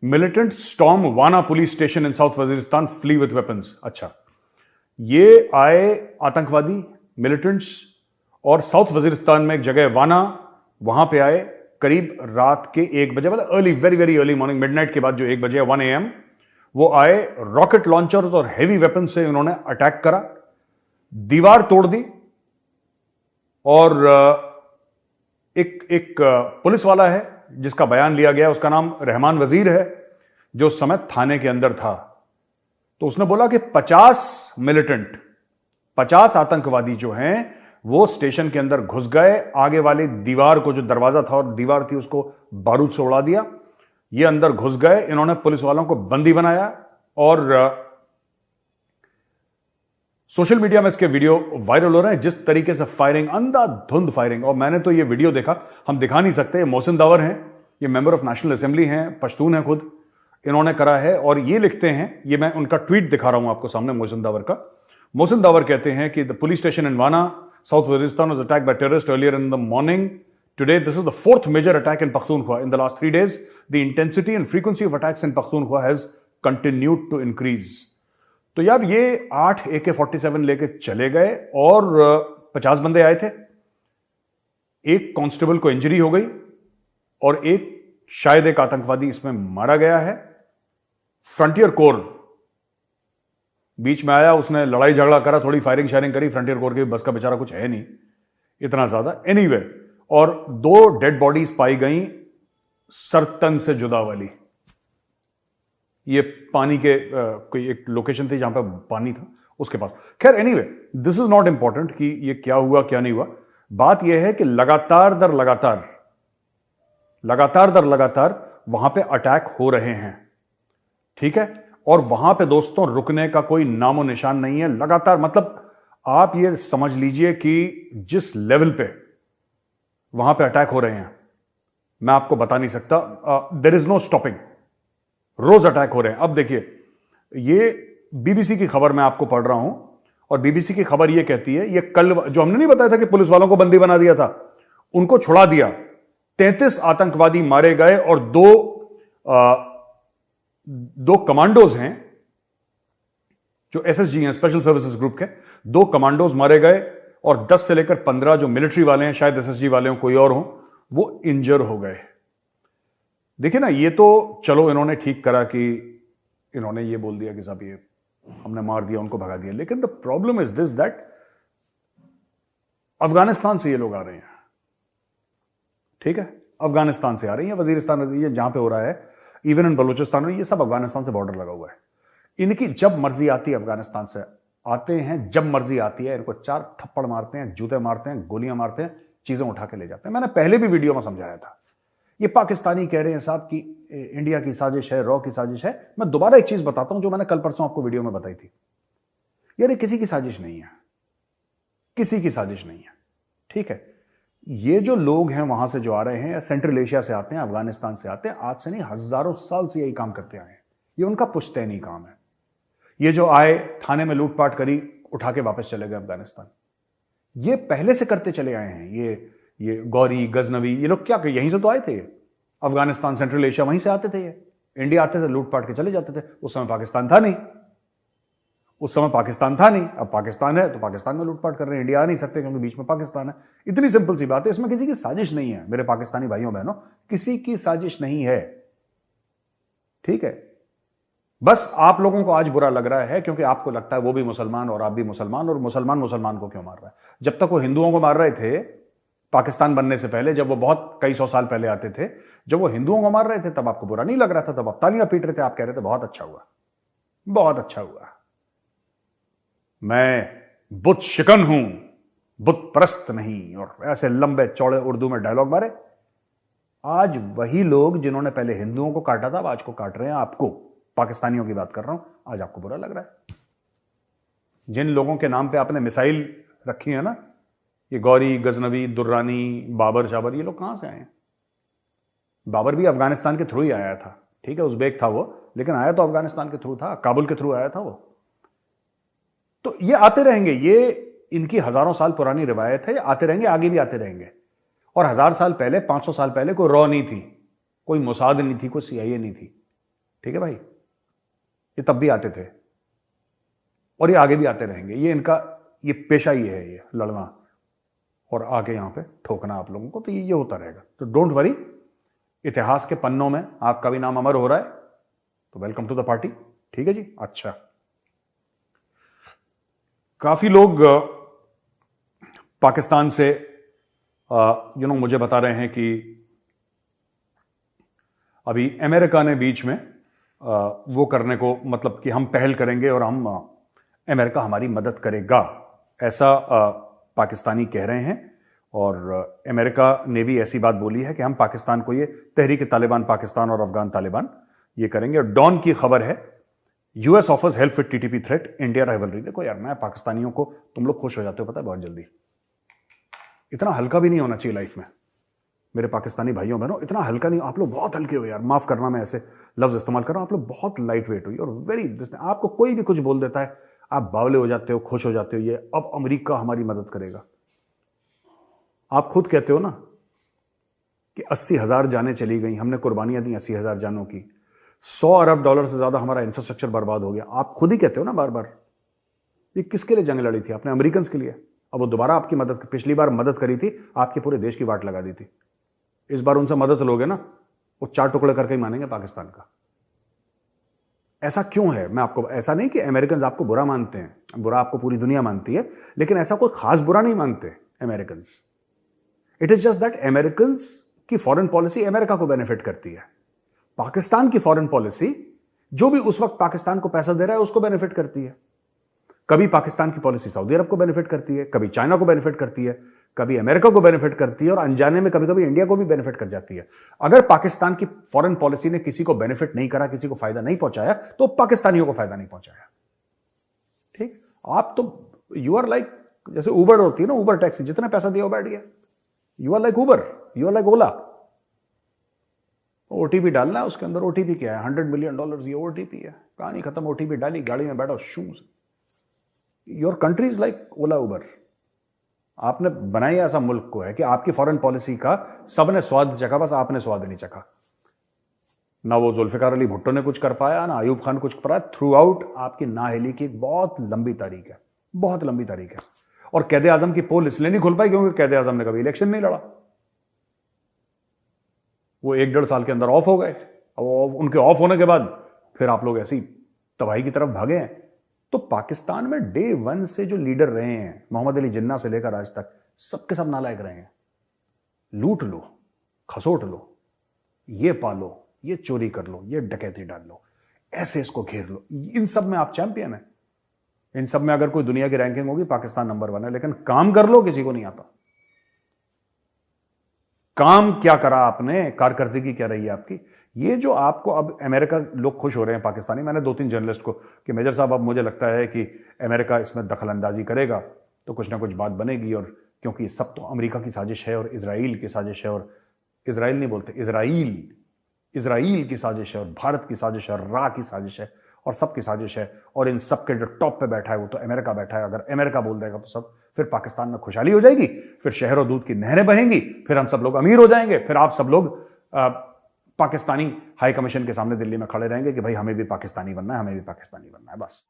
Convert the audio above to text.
Militant storm Wana police station in south Waziristan, flee with weapons. अच्छा, ये आए आतंकवादी मिलिटेंट्स और साउथ वजीरिस्तान में एक जगह वाना, वहां पे आए करीब रात के 1 बजे, मतलब early, very very early morning, midnight के बाद जो 1 बजे 1 AM, वो आए रॉकेट लॉन्चर्स और हेवी वेपन से उन्होंने अटैक करा, दीवार तोड़ दी और एक पुलिस वाला है जिसका बयान लिया गया, उसका नाम रहमान वजीर है, जो उस समय थाने के अंदर था। तो उसने बोला कि 50 मिलिटेंट, 50 आतंकवादी जो हैं वो स्टेशन के अंदर घुस गए, आगे वाली दीवार को, जो दरवाजा था और दीवार थी, उसको बारूद से उड़ा दिया। ये अंदर घुस गए, इन्होंने पुलिस वालों को बंदी बनाया और सोशल मीडिया में इसके वीडियो वायरल हो रहे हैं। जिस तरीके से फायरिंग, अंधाधुंध फायरिंग, और मैंने तो ये वीडियो देखा, हम दिखा नहीं सकते। मोहसिन दावर हैं, ये मेंबर ऑफ नेशनल असेंबली हैं, पश्तून है खुद, इन्होंने करा है और ये लिखते हैं, ये मैं उनका ट्वीट दिखा रहा हूं आपको सामने, मोहसिन दावर का। मोहसिन दावर कहते हैं कि the police station in Wana, south Waziristan, was attacked by terrorist earlier in the morning today. This is the 4th major attack in Pakhtunkhwa in the last 3 days. The intensity and frequency of attacks in Pakhtunkhwa has continued to increase. तो यार, ये 8 AK-47 लेके चले गए और 50 बंदे आए थे। एक कांस्टेबल को इंजरी हो गई और शायद एक आतंकवादी इसमें मारा गया है। फ्रंटियर कोर बीच में आया, उसने लड़ाई झगड़ा करा, थोड़ी फायरिंग शायरिंग करी। फ्रंटियर कोर के बस का बेचारा कुछ है नहीं इतना ज्यादा, एनीवे। और 2 डेड बॉडीज पाई गई सरतन से जुदा वाली। ये पानी के कोई एक लोकेशन थी जहां पर पानी था, उसके पास। खैर, anyway, this is not important कि ये क्या हुआ क्या नहीं हुआ। बात यह है कि लगातार दर लगातार वहां पे अटैक हो रहे हैं, ठीक है। और वहां पे दोस्तों रुकने का कोई नामो निशान नहीं है। लगातार, मतलब आप ये समझ लीजिए कि जिस लेवल पे वहां पे अटैक हो रहे हैं, मैं आपको बता नहीं सकता। देयर इज नो स्टॉपिंग, रोज अटैक हो रहे हैं। अब देखिए, ये बीबीसी की खबर मैं आपको पढ़ रहा हूं और बीबीसी की खबर ये कहती है, ये कल जो हमने नहीं बताया था कि पुलिस वालों को बंदी बना दिया था, उनको छुड़ा दिया। 33 आतंकवादी मारे गए और दो कमांडोज हैं जो SSG हैं, स्पेशल सर्विसेज ग्रुप के। 2 कमांडोज मारे गए और 10 से लेकर 15 जो मिलिट्री वाले हैं, शायद SSG वाले हो, कोई और हो, वो इंजर हो गए। देखिए ना, ये तो चलो इन्होंने ठीक करा कि इन्होंने ये बोल दिया कि साहब ये हमने मार दिया, उनको भगा दिया। लेकिन the problem is this, that Afghanistan से ये लोग आ रहे हैं, ठीक है। अफगानिस्तान से आ रही है, वजीरिस्तान, ये जहां पे हो रहा है, इवन इन बलूचिस्तान, ये सब अफगानिस्तान से बॉर्डर लगा हुआ है। इनकी जब मर्जी आती है, अफगानिस्तान से आते हैं, जब मर्जी आती है, इनको 4 थप्पड़ मारते हैं, जूते मारते हैं, गोलियां मारते हैं, चीजें उठा के ले जाते हैं। मैंने पहले भी वीडियो में समझाया था। ये पाकिस्तानी कह रहे हैं साहब कि इंडिया की साजिश है, रॉ की साजिश है। मैं दोबारा एक चीज बताता हूं जो मैंने कल परसों आपको वीडियो में बताई थी। यार, ये किसी की साजिश नहीं है, किसी की साजिश नहीं है, ठीक है। ये जो लोग हैं वहां से जो आ रहे हैं, या सेंट्रल एशिया से आते हैं, अफगानिस्तान से आते हैं, आज से नहीं हजारों साल से यही काम करते आए हैं। ये उनका पुश्तैनी काम है। ये जो आए, थाने में लूटपाट करी, उठा के वापस चले गए अफगानिस्तान, ये पहले से करते चले आए हैं। ये गौरी, गजनवी, ये लोग क्या, यहीं से तो आए थे। अफगानिस्तान, सेंट्रल एशिया, वहीं से आते थे। ये इंडिया आते थे, लूटपाट के चले जाते थे। उस समय पाकिस्तान था नहीं, अब पाकिस्तान है तो पाकिस्तान में लूटपाट कर रहे हैं। इंडिया आ नहीं सकते क्योंकि बीच में पाकिस्तान है। इतनी सिंपल सी बात है, इसमें किसी की साजिश नहीं है मेरे पाकिस्तानी भाइयों बहनों, किसी की साजिश नहीं है, ठीक है। बस आप लोगों को आज बुरा लग रहा है क्योंकि आपको लगता है वो भी मुसलमान और आप भी मुसलमान, और मुसलमान को क्यों मार रहा है। जब तक वो हिंदुओं को मार रहे थे पाकिस्तान बनने से पहले, जब वो बहुत कई 100 साल पहले आते थे, जब वो हिंदुओं को मार रहे थे, तब आपको बुरा नहीं लग रहा था, तब आप तालियां पीट रहे थे, आप कह रहे थे बहुत अच्छा हुआ, बहुत अच्छा हुआ, मैं बुत शिकन हूं, बुत परस्त नहीं, और ऐसे लंबे चौड़े उर्दू में डायलॉग मारे। आज वही लोग जिन्होंने पहले हिंदुओं को काटा था, आज को काट रहे हैं आपको। पाकिस्तानियों की बात कर रहा हूं। आज आपको बुरा लग रहा है। जिन लोगों के नाम पे आपने मिसाइल रखी है ना, ये गौरी, गजनवी, दुर्रानी, बाबर शाबर, ये लोग कहां से आए हैं? बाबर भी अफगानिस्तान के थ्रू ही आया था, ठीक है, उज़्बेक था वो, लेकिन आया तो अफगानिस्तान के थ्रू था, काबुल के थ्रू आया था वो। तो ये आते रहेंगे, ये इनकी हजारों साल पुरानी रिवायत है, आते रहेंगे, आगे भी आते रहेंगे। और 1000 साल पहले, 500 साल पहले कोई रॉ नहीं थी, कोई मोसाद नहीं थी, कोई CIA नहीं थी, ठीक है भाई, ये तब भी आते थे और ये आगे भी आते रहेंगे। ये इनका ये पेशा ही है, ये लड़ना और आके यहां पे ठोकना आप लोगों को। तो ये होता रहेगा। तो डोंट वरी, इतिहास के पन्नों में आपका भी नाम अमर हो रहा है, तो वेलकम टू द पार्टी। ठीक है जी। अच्छा, काफी लोग पाकिस्तान से मुझे बता रहे हैं कि अभी अमेरिका ने बीच में वो करने को, मतलब कि हम पहल करेंगे और हम अमेरिका हमारी मदद करेगा, ऐसा पाकिस्तानी कह रहे हैं। और अमेरिका ने भी ऐसी बात बोली है कि हम पाकिस्तान को, ये तहरीक तालिबान पाकिस्तान और अफगान तालिबान ये करेंगे। और डॉन की खबर है, US offers help with TTP threat India rivalry. देखो यार, मैं पाकिस्तानियों को, तुम लोग खुश हो जाते हो पता है बहुत जल्दी। इतना हल्का भी नहीं होना चाहिए लाइफ में मेरे पाकिस्तानी भाइयों बहनों, इतना हल्का नहीं। आप लोग बहुत हल्के हो यार, माफ करना मैं ऐसे लफ्ज इस्तेमाल कर रहा हूं। आप लोग बहुत लाइट वेट हो और वेरी, आपको कोई भी कुछ बोल देता है आप बावले हो जाते हो, खुश हो जाते हो। ये अब अमेरिका हमारी मदद करेगा। आप खुद कहते हो ना कि 80,000 जानें चली गई, हमने कुर्बानियां दी 80,000 जानों की, $100 अरब से ज्यादा हमारा इंफ्रास्ट्रक्चर बर्बाद हो गया। आप खुद ही कहते हो ना बार बार। ये किसके लिए जंग लड़ी थी आपने? अमेरिकन के लिए। अब वो दोबारा आपकी मदद, पिछली बार मदद करी थी, आपके पूरे देश की वाट लगा दी थी। इस बार उनसे मदद लोगे ना, वो 4 टुकड़े करके ही मानेंगे पाकिस्तान का। ऐसा क्यों है? मैं आपको, ऐसा नहीं कि अमेरिकन आपको बुरा मानते हैं, बुरा आपको पूरी दुनिया मानती है, लेकिन ऐसा कोई खास बुरा नहीं मानते American. It is just that American की फॉरेन पॉलिसी अमेरिका को बेनिफिट करती है। पाकिस्तान की फॉरेन पॉलिसी, जो भी उस वक्त पाकिस्तान को पैसा दे रहा है उसको बेनिफिट करती है। कभी पाकिस्तान की पॉलिसी सऊदी अरब को बेनिफिट करती है, कभी चाइना को बेनिफिट करती है, कभी अमेरिका को बेनिफिट करती है, और अनजाने में कभी कभी इंडिया को भी बेनिफिट कर जाती है। अगर पाकिस्तान की फॉरेन पॉलिसी ने किसी को बेनिफिट नहीं करा, किसी को फायदा नहीं पहुंचाया, तो पाकिस्तानियों को फायदा नहीं पहुंचाया। ठीक, आप तो यू आर लाइक, जैसे उबर होती है ना, उबर टैक्सी, जितना पैसा दिया वो बैठ गया। You are like Uber, you are like Ola. OTP डालना है उसके अंदर। ओटीपी क्या है? $100 मिलियन ये ओटीपी है, कहानी खत्म। ओटीपी डाली, गाड़ी में बैठो, shoes. Your country is like Ola Uber. आपने बनाई ऐसा मुल्क को है कि आपकी फॉरेन पॉलिसी का सबने स्वाद चखा, बस आपने स्वाद नहीं चखा। ना वो जुल्फिकार अली भुट्टो ने कुछ कर पाया, ना अयूब खान कुछ कर पाया। थ्रू आउट आपकी नाअहली की एक बहुत लंबी तारीख है, बहुत लंबी तारीख है। और कैदे आजम की पोल इसलिए नहीं खुल पाई क्योंकि कैदे आजम ने कभी इलेक्शन नहीं लड़ा। वो 1-1.5 साल के अंदर ऑफ हो गए। और उनके ऑफ होने के बाद फिर आप लोग ऐसी तबाही की तरफ भागे हैं। तो पाकिस्तान में डे 1 से जो लीडर रहे हैं, मोहम्मद अली जिन्ना से लेकर आज तक, सबके सब नालायक रहे हैं। लूट लो, खसोट लो, ये पालो, ये चोरी कर लो, ये डकैती डाल लो, ऐसे इसको घेर लो। इन सब में आप चैंपियन हैं। इन सब में अगर कोई दुनिया की रैंकिंग होगी, पाकिस्तान नंबर 1 है। लेकिन काम कर लो, किसी को नहीं आता। काम क्या करा आपने? कारकर्दगी क्या रही है आपकी? ये जो आपको अब अमेरिका, लोग खुश हो रहे हैं पाकिस्तानी। मैंने 2-3 जर्नलिस्ट को कि मेजर साहब, अब मुझे लगता है कि अमेरिका इसमें दखल अंदाजी करेगा तो कुछ ना कुछ बात बनेगी। और क्योंकि सब तो अमेरिका की साजिश है और इजराइल की साजिश है, और इजराइल नहीं बोलते, इजराइल की साजिश है, और भारत की साजिश है, और रा की साजिश है, और सबकी साजिश है। और इन सब के जो टॉप पे बैठा है वो तो अमेरिका बैठा है। अगर अमेरिका बोल देगा तो सब, फिर पाकिस्तान में खुशहाली हो जाएगी, फिर शहर और दूध की नहरें बहेंगी, फिर हम सब लोग अमीर हो जाएंगे, फिर आप सब लोग पाकिस्तानी हाई कमीशन के सामने दिल्ली में खड़े रहेंगे कि भाई हमें भी पाकिस्तानी बनना है, हमें भी पाकिस्तानी बनना है। बस।